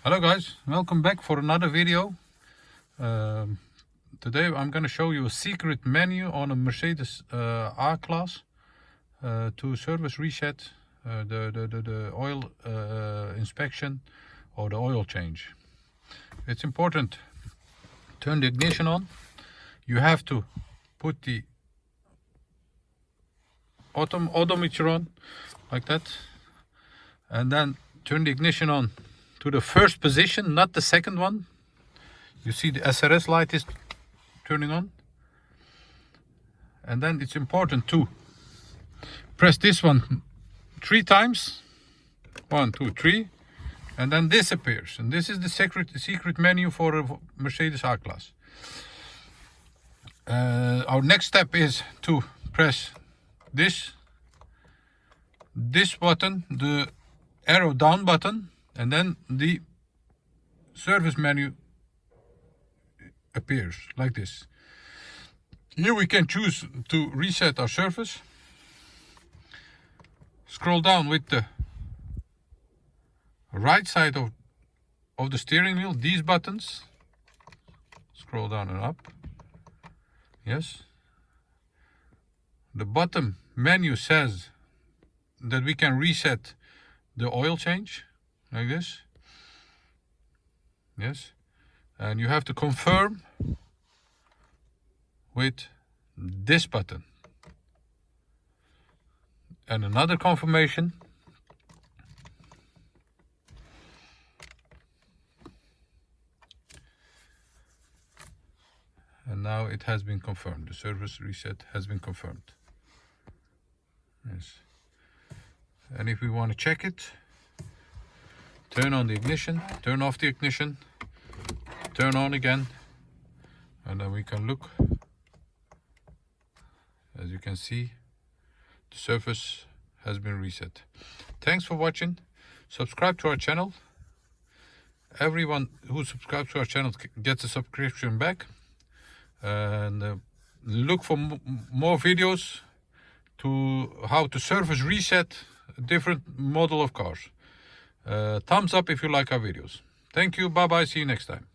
Hello guys, welcome back for another video. Today I'm going to show you a secret menu on a Mercedes R-Class to service reset the oil inspection or the oil change. It's important. Turn the ignition on. You have to put the odometer on like that, and then turn the ignition on to the first position, not the second one. You see the SRS light is turning on. And then it's important to press this one 3 times. 1, 2, 3. And then this appears. And this is the secret menu for a Mercedes R-Class. Our next step is to press this button, the arrow down button, and then the service menu appears like this. Here we can choose to reset our service. Scroll down with the right side of the steering wheel, these buttons. Scroll down and up. Yes. The bottom menu says that we can reset the oil change like this. Yes. And you have to confirm with this button. And another confirmation. And now it has been confirmed. The service reset has been confirmed. Yes. And if we want to check it, turn on the ignition, turn off the ignition, turn on again, and then we can look. As you can see, the surface has been reset. Thanks for watching. Subscribe to our channel. Everyone who subscribes to our channel gets a subscription back. And look for more videos to how to service reset a different model of cars. Thumbs up if you like our videos. Thank you. Bye bye. See you next time.